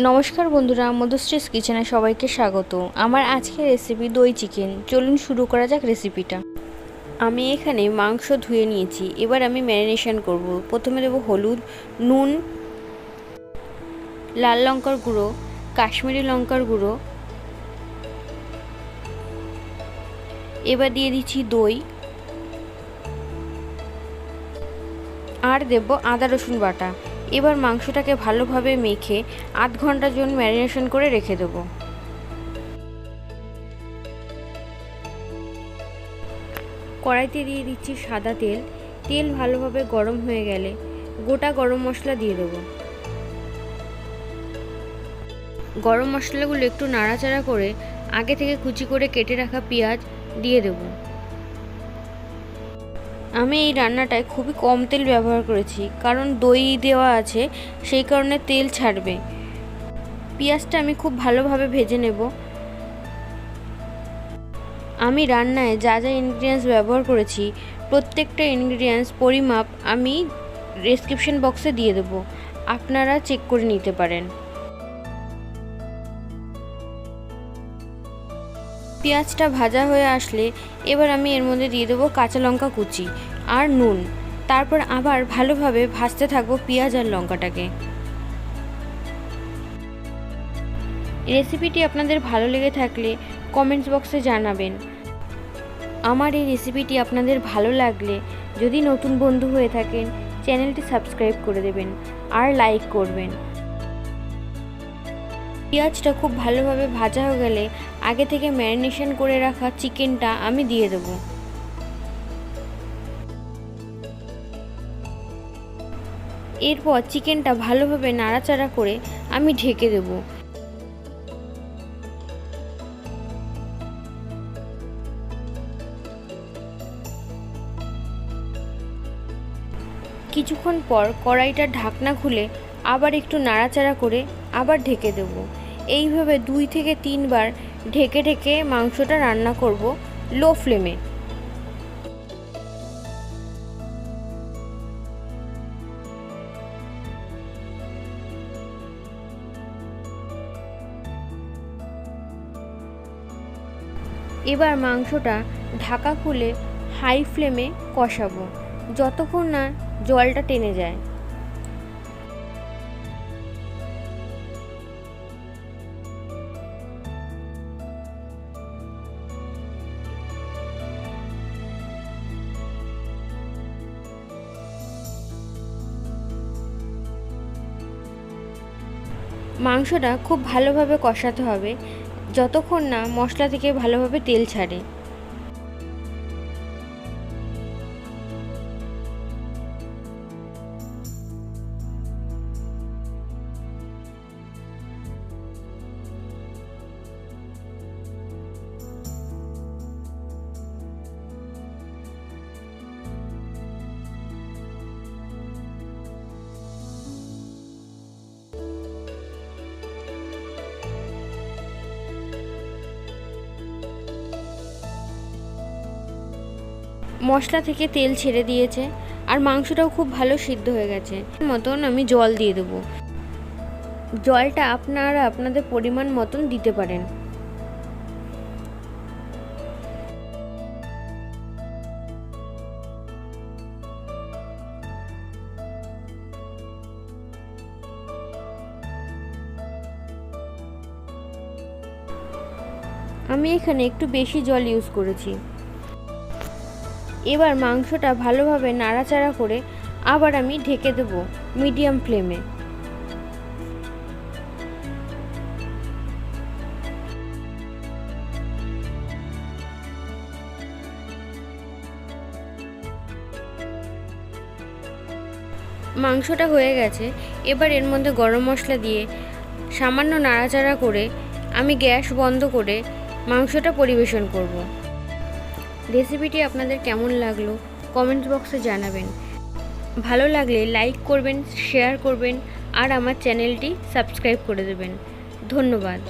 নমস্কার বন্ধুরা, মধুশ্রীস কিচেনে সবাইকে স্বাগত। আমার আজকের রেসিপি দই চিকেন। চলুন শুরু করা যাক রেসিপিটা। আমি এখানে মাংস ধুয়ে নিয়েছি। এবার আমি ম্যারিনেশন করব। প্রথমে দেব হলুদ, নুন, লাল লঙ্কার গুঁড়ো, কাশ্মীরি লঙ্কার গুঁড়ো। এবার দিয়ে দিচ্ছি দই, আর দেব আদা রসুন বাটা। এবার মাংসটাকে ভালোভাবে মেখে আধ ঘন্টার জন্য ম্যারিনেশন করে রেখে দেব। কড়াইতে দিয়ে দিচ্ছি সাদা তেল। তেল ভালোভাবে গরম হয়ে গেলে গোটা গরম মশলা দিয়ে দেব। গরম মশলাগুলো একটু নাড়াচাড়া করে আগে থেকে কুচি করে কেটে রাখা পেঁয়াজ দিয়ে দেব। আমি এই রান্নাটায় খুবই কম তেল ব্যবহার করেছি, কারণ দই দেওয়া আছে, সেই কারণে তেল ছাড়বে। পেঁয়াজটা আমি খুব ভালোভাবে ভেজে নেব। আমি রান্নায় যা যা ইনগ্রিডিয়েন্টস ব্যবহার করেছি প্রত্যেকটা ইনগ্রিডিয়েন্টস পরিমাপ আমি ডেসক্রিপশন বক্সে দিয়ে দেব, আপনারা চেক করে নিতে পারেন। পেঁয়াজটা ভাজা হয়ে আসলে এবার আমি এর মধ্যে দিয়ে দেবো কাঁচা লঙ্কা কুচি আর নুন। তারপর আবার ভালোভাবে ভাজতে থাকবো পেঁয়াজ আর লঙ্কাটাকে। রেসিপিটি আপনাদের ভালো লেগে থাকলে কমেন্টস বক্সে জানাবেন। আমার এই রেসিপিটি আপনাদের ভালো লাগলে যদি নতুন বন্ধু হয়ে থাকেন চ্যানেলটি সাবস্ক্রাইব করে দেবেন আর লাইক করবেন। পেঁয়াজটা খুব ভালোভাবে ভাজা হয়ে গেলে আগে থেকে ম্যারিনেশন করে রাখা চিকেনটা আমি দিয়ে দেব। এরপর চিকেনটা ভালোভাবে নাড়াচাড়া করে আমি ঢেকে দেব। কিছুক্ষণ পর কড়াইটার ঢাকনা খুলে আবার একটু নাড়াচাড়া করে আবার ঢেকে দেব। এইভাবে 2 থেকে 3 বার ঢেকে ঢেকে মাংসটা রান্না করব লো ফ্লেমে। এবার মাংসটা ঢাকা খুলে হাই ফ্লেমে কষাবো যতক্ষণ না জলটা টেনে যায়। মাংসটা খুব ভালোভাবে কষাতে হবে যতক্ষণ না মশলা থেকে ভালোভাবে তেল ছাড়ে। মশলা থেকে তেল ছেড়ে দিয়েছে আর মাংসটাও খুব ভালো সিদ্ধ হয়ে গেছে। মতন আমি জল দিয়ে দেবো। জলটা আপনারা আপনাদের পরিমাণ মতন দিতে পারেন। আমি এখানে একটু বেশি জল ইউজ করেছি। এবার মাংসটা ভালোভাবে নাড়াচাড়া করে আবার আমি ঢেকে দেব মিডিয়াম ফ্লেমে। মাংসটা হয়ে গেছে। এবার এর মধ্যে গরম মশলা দিয়ে সামান্য নাড়াচাড়া করে আমি গ্যাস বন্ধ করে মাংসটা পরিবেশন করব। রেসিপিটি আপনাদের কেমন লাগলো কমেন্টস বক্সে জানাবেন। ভালো লাগলে লাইক করবেন, শেয়ার করবেন আর আমার চ্যানেলটি সাবস্ক্রাইব করে দেবেন। ধন্যবাদ।